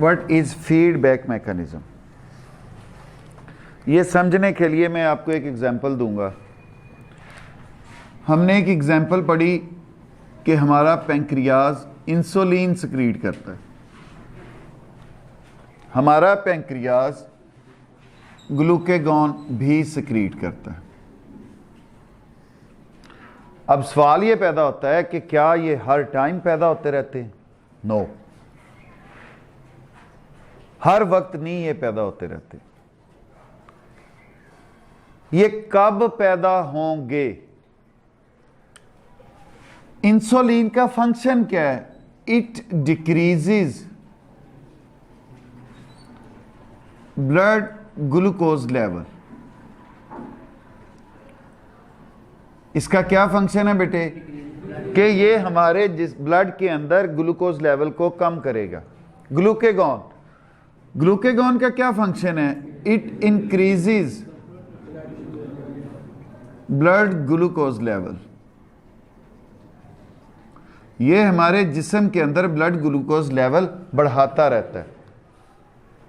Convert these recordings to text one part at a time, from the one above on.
What is feedback mechanism? ये समझने के लिए मैं आपको एक एग्जांपल दूंगा। हमने एक एग्जांपल पढ़ी कि हमारा पैंक्रियाज इंसुलिन सिक्रीट करता है। हमारा पैंक्रियाज ग्लूकेगॉन भी सिक्रीट करता है। अब सवाल ये पैदा होता है कि क्या ये हर टाइम पैदा होते रहते हैं? नो, हर वक्त नहीं ये पैदा होते रहते। ये कब पैदा होंगे? इंसुलिन का फंक्शन क्या है? It decreases blood glucose level. इसका क्या फंक्शन है बेटे? कि ये हमारे जिस ब्लड के अंदर ग्लूकोज लेवल को कम करेगा। ग्लूकेगॉन, ग्लूकेगॉन का क्या फंक्शन है? It increases blood glucose level. ये हमारे जिस्म के अंदर ब्लड ग्लूकोज लेवल बढ़ाता रहता है।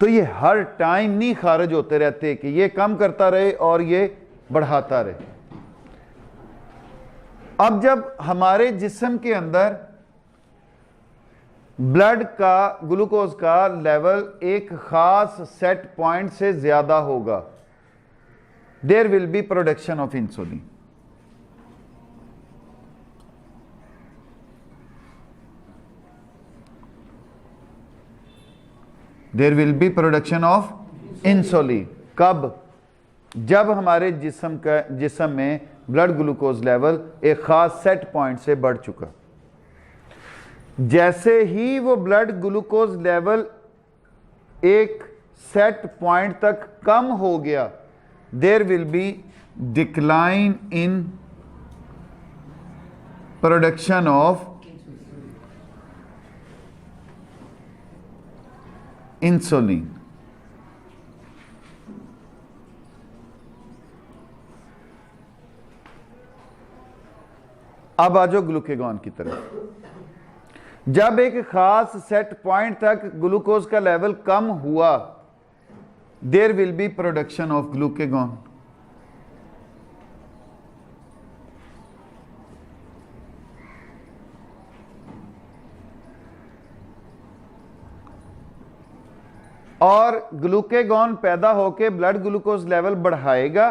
तो ये हर टाइम नहीं खारिज होते रहते कि ये कम करता रहे और ये बढ़ाता रहे। अब जब हमारे जिस्म के अंदर ब्लड का ग्लूकोज का लेवल एक खास सेट पॉइंट से ज्यादा होगा, there will be production of insulin. There will be production of insulin. कब? जब हमारे जिस्म में ब्लड ग्लूकोज लेवल एक खास सेट पॉइंट से बढ़ चुका। जैसे ही वो ब्लड ग्लूकोज लेवल एक सेट पॉइंट तक कम हो गया, there will be decline in production of insulin. अब आ जाओ ग्लूकेगॉन की तरफ। जब एक खास सेट पॉइंट तक ग्लूकोज का लेवल कम हुआ, there will be production of glucagon. और ग्लूकेगॉन पैदा होकर ब्लड ग्लूकोज लेवल बढ़ाएगा,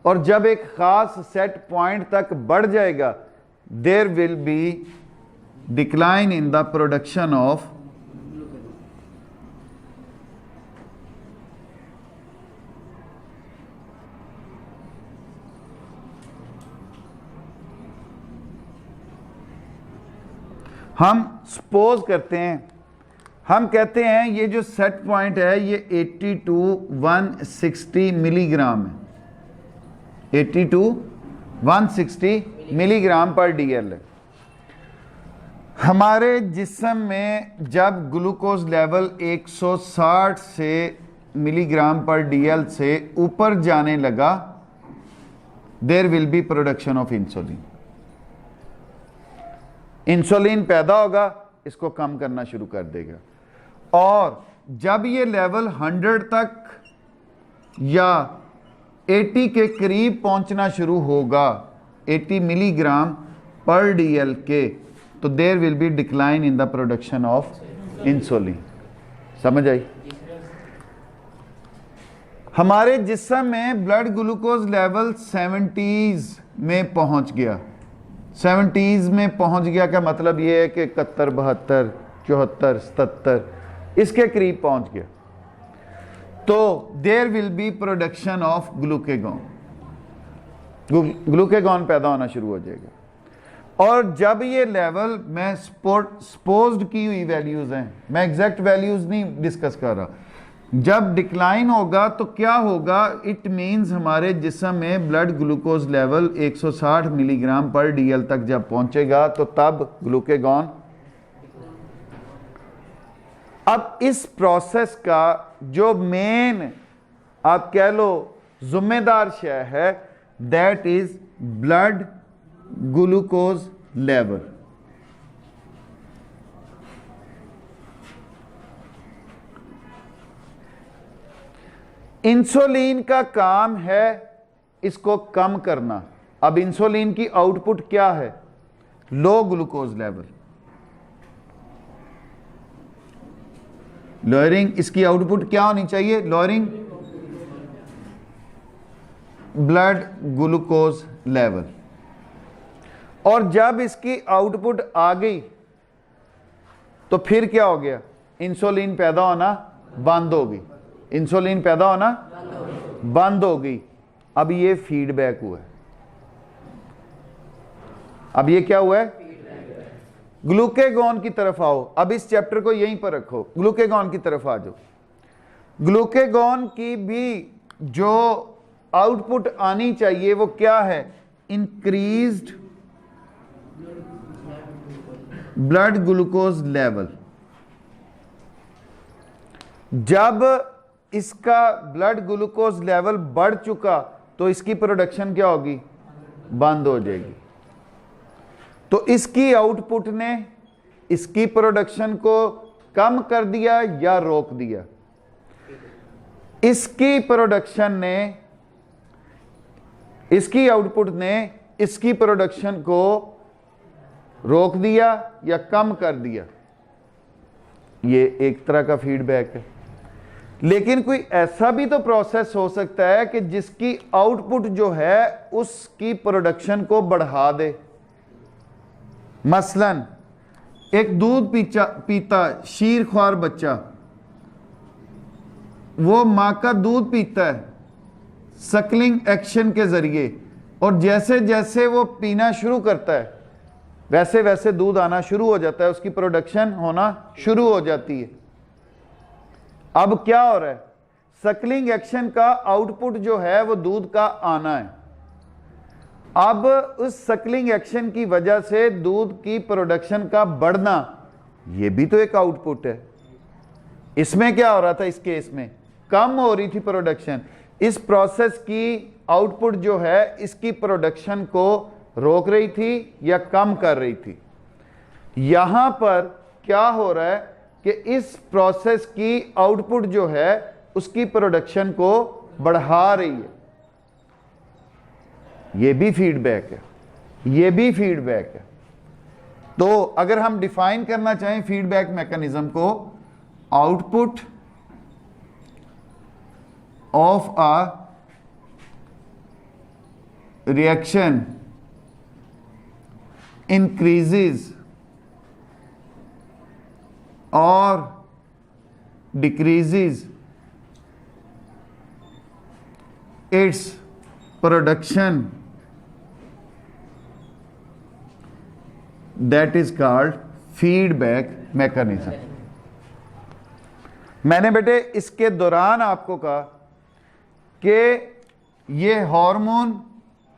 और जब एक खास सेट पॉइंट तक बढ़ जाएगा, there will be decline in the production of हम सपोज करते हैं, हम कहते हैं ये जो सेट पॉइंट है ये 80 to 160 मिलीग्राम है। 80 to 160 मिलीग्राम पर डीएल है। हमारे जिस्म में जब ग्लूकोज लेवल 160 से मिलीग्राम पर डीएल से ऊपर जाने लगा, there will be production of insulin. Insulin पैदा होगा, इसको कम करना शुरू कर देगा। और जब ये लेवल 100 तक या 80 के करीब पहुंचना शुरू होगा, 80 मिलीग्राम पर डीएल के, तो there will be decline in the production of insulin. समझ आई? हमारे जिस्म में ब्लड ग्लूकोज लेवल 70s में पहुंच गया। 70s में पहुंच गया का मतलब यह है कि 71, 72, 74, 77 इसके करीब पहुंच गया, तो there will be production of glucagon. Glucagon पैदा होना शुरू हो जाएगा। और जब ये लेवल, मैं सपोज्ड की हुई वैल्यूज हैं, मैं एग्जैक्ट वैल्यूज नहीं डिस्कस कर रहा, जब डिक्लाइन होगा तो क्या होगा? इट मींस हमारे जिस्म में ब्लड ग्लूकोज लेवल 160 मिलीग्राम पर डीएल तक जब पहुंचेगा, तो तब ग्लूकेगॉन। अब इस प्रोसेस का जो मेन आप कह लो जिम्मेदार शय है, that is blood glucose level. Insulin का काम है इसको कम करना। अब इंसुलिन की आउटपुट क्या है? लो ग्लूकोज लेवल, लोअरिंग। इसकी आउटपुट क्या होनी चाहिए? Lowering blood glucose level. और जब इसकी आउटपुट आ गई तो फिर क्या हो गया? इंसुलिन पैदा होना बंद हो गई, इंसुलिन पैदा होना बंद हो गई। अब ये फीडबैक हुआ है। अब ये क्या हुआ है? ग्लूकेगॉन की तरफ आओ। अब इस चैप्टर को यहीं पर रखो, ग्लूकेगॉन की तरफ आ जाओ। ग्लूकेगॉन की भी जो आउटपुट आनी चाहिए वो क्या है? Increased blood glucose level. जब इसका ब्लड ग्लूकोज लेवल बढ़ चुका तो इसकी प्रोडक्शन क्या होगी? बंद हो जाएगी। तो इसकी आउटपुट ने इसकी प्रोडक्शन को कम कर दिया या रोक दिया? इसकी प्रोडक्शन ने, इसकी आउटपुट ने इसकी प्रोडक्शन को रोक दिया या कम कर दिया? ये एक तरह का फीडबैक है। लेकिन कोई ऐसा भी तो प्रोसेस हो सकता है कि जिसकी आउटपुट जो है उसकी प्रोडक्शन को बढ़ा दे। मसलन एक दूध पीता शीरख्वार बच्चा, वो मां का दूध पीता है सकलिंग एक्शन के जरिए, और जैसे जैसे वो पीना शुरू करता है वैसे वैसे दूध आना शुरू हो जाता है, उसकी प्रोडक्शन होना शुरू हो जाती है। अब क्या हो रहा है? सकलिंग एक्शन का आउटपुट जो है वो दूध का आना है। अब उस सकलिंग एक्शन की वजह से दूध की प्रोडक्शन का बढ़ना, ये भी तो एक आउटपुट है। इसमें क्या हो रहा था? इस केस में कम हो रही थी प्रोडक्शन। इस प्रोसेस की आउटपुट जो है इसकी प्रोडक्शन को रोक रही थी या कम कर रही थी। यहां पर क्या हो रहा है कि इस प्रोसेस की आउटपुट जो है उसकी प्रोडक्शन को बढ़ा रही है। ये भी फीडबैक है, ये भी फीडबैक है। तो अगर हम डिफाइन करना चाहें फीडबैक मैकेनिज्म को, output of a reaction increases or decreases its production, that is called feedback mechanism। मैंने बेटे इसके दौरान आपको कहा कि ये हार्मोन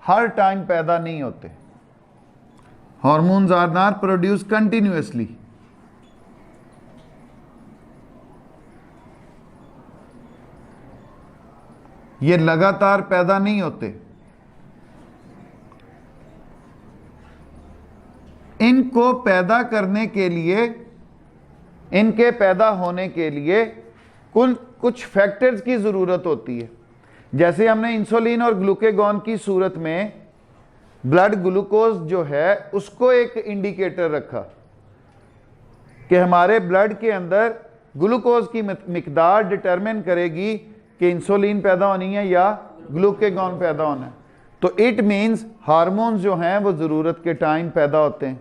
हर टाइम पैदा नहीं होते। Hormones are not produced continuously। ये लगातार पैदा नहीं होते। इनको पैदा करने के लिए, इनके पैदा होने के लिए कुछ फैक्टर्स की जरूरत होती है। जैसे हमने इंसुलिन और ग्लूकेगॉन की सूरत में ब्लड ग्लूकोज जो है उसको एक इंडिकेटर रखा कि हमारे ब्लड के अंदर ग्लूकोज की मिकदार डिटरमिन करेगी कि इंसुलिन पैदा होनी है या ग्लूकेगॉन पैदा होना है। तो इट मींस हार्मोन्स जो हैं वो ज़रूरत के टाइम पैदा होते हैं,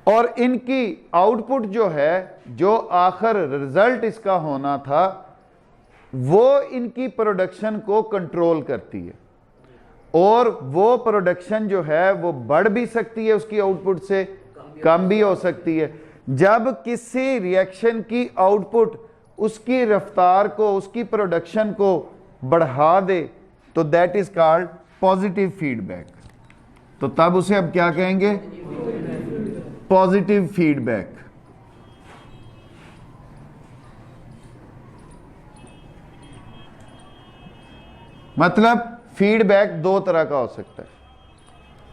और इनकी आउटपुट जो है, जो आखिर रिजल्ट इसका होना था, वो इनकी प्रोडक्शन को कंट्रोल करती है। और वो प्रोडक्शन जो है वो बढ़ भी सकती है उसकी आउटपुट से, कम भी हो सकती है। जब किसी रिएक्शन की आउटपुट उसकी रफ्तार को, उसकी प्रोडक्शन को बढ़ा दे तो that is called positive feedback. तो तब उसे अब क्या कहेंगे? Positive feedback. मतलब फीडबैक दो तरह का हो सकता है।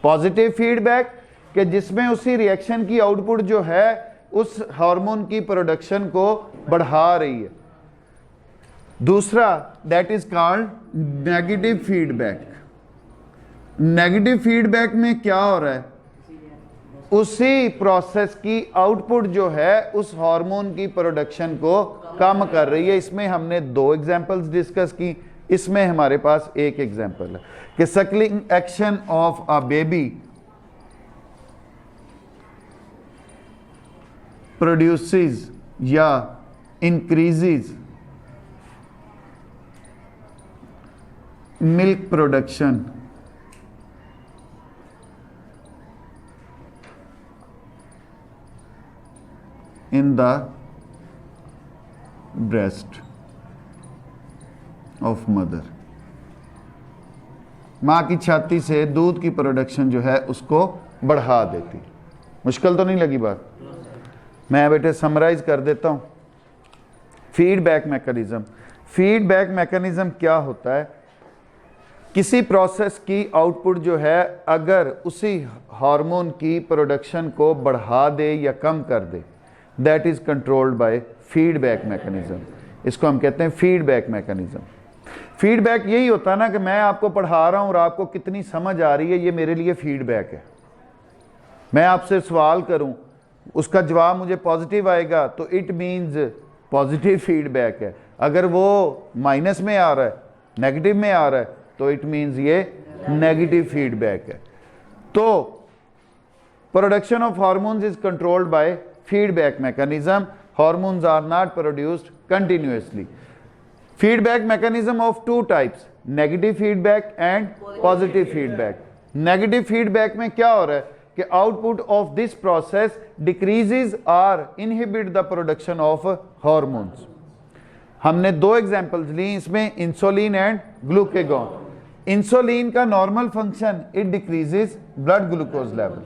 पॉजिटिव फीडबैक कि जिसमें उसी रिएक्शन की आउटपुट जो है उस हार्मोन की प्रोडक्शन को बढ़ा रही है, दूसरा that is called negative feedback. Negative feedback में क्या हो रहा है, उसी प्रोसेस की आउटपुट जो है उस हार्मोन की प्रोडक्शन को कम कर रही है। इसमें हमने 2 एग्जांपल्स डिस्कस की, इसमें हमारे पास एक एग्जांपल है कि suckling action of a baby produces या increases milk production in the breast of mother। माँ की छाती से दूध की प्रोडक्शन जो है उसको बढ़ा देती। मुश्किल तो नहीं लगी बात? मैं बेटे समराइज कर देता हूँ। फीडबैक मैकेनिज्म, फीडबैक मैकेनिज्म क्या होता है, किसी प्रोसेस की आउटपुट जो है अगर उसी हार्मोन की प्रोडक्शन को बढ़ा दे या कम कर दे, that is controlled by feedback mechanism. इसको हम कहते हैं फीडबैक मैकेनिज्म। फीडबैक यही होता है ना कि मैं आपको पढ़ा रहा हूं और आपको कितनी समझ आ रही है, ये मेरे लिए फीडबैक है। मैं आपसे सवाल करूं, उसका जवाब मुझे पॉजिटिव आएगा तो इट मींस पॉजिटिव फीडबैक है। अगर वो माइनस में आ रहा है, नेगेटिव में आ रहा है, तो इट मींस ये नेगेटिव फीडबैक है। तो production of hormones is controlled bye feedback mechanism। Hormones are not produced continuously। Feedback mechanism of 2 types, negative feedback and positive feedback। Negative feedback में क्या हो रहा है कि output of this process decreases or inhibit the production of hormones। हमने 2 examples ली इसमें, insulin and glucagon. Insulin का normal function, it decreases blood glucose level,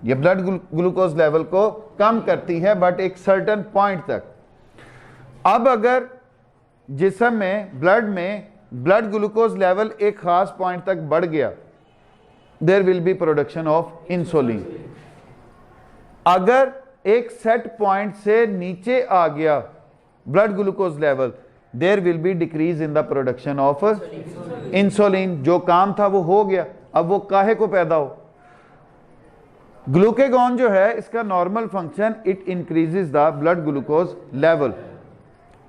ये ब्लड ग्लूकोज लेवल को कम करती है बट एक सर्टेन पॉइंट तक। अब अगर जिस्म में ब्लड ग्लूकोज लेवल एक खास पॉइंट तक बढ़ गया, there will be production of insulin. अगर एक सेट पॉइंट से नीचे आ गया blood glucose level, there will be decrease in the production of insulin. जो काम था वो हो गया, अब वो काहे को पैदा हो। ग्लूकेगॉन जो है इसका normal function, it increases the blood glucose level.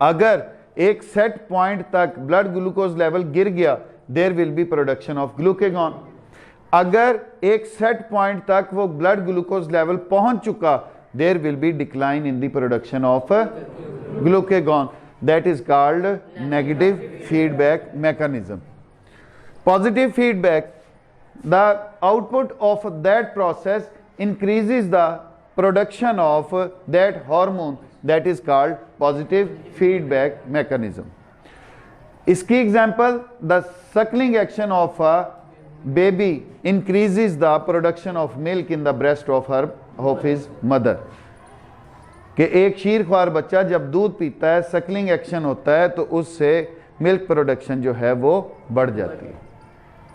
अगर एक सेट पॉइंट तक ब्लड ग्लूकोज लेवल गिर गया, there will be production of glucagon. अगर एक सेट पॉइंट तक वो ब्लड ग्लूकोज लेवल पहुंच चुका, there will be decline in the production of glucagon. That is called negative feedback mechanism. Positive feedback, the output of that process increases the production of that hormone, that is called positive feedback mechanism। इसकी example, the suckling action of a baby increases the production of milk in the breast of his mother। कि एक शीरख्वार बच्चा जब दूध पीता है, Suckling action होता है, तो उससे मिल्क प्रोडक्शन जो है वो बढ़ जाती है।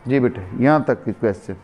जी बेटे, यहाँ तक की क्वेश्चन।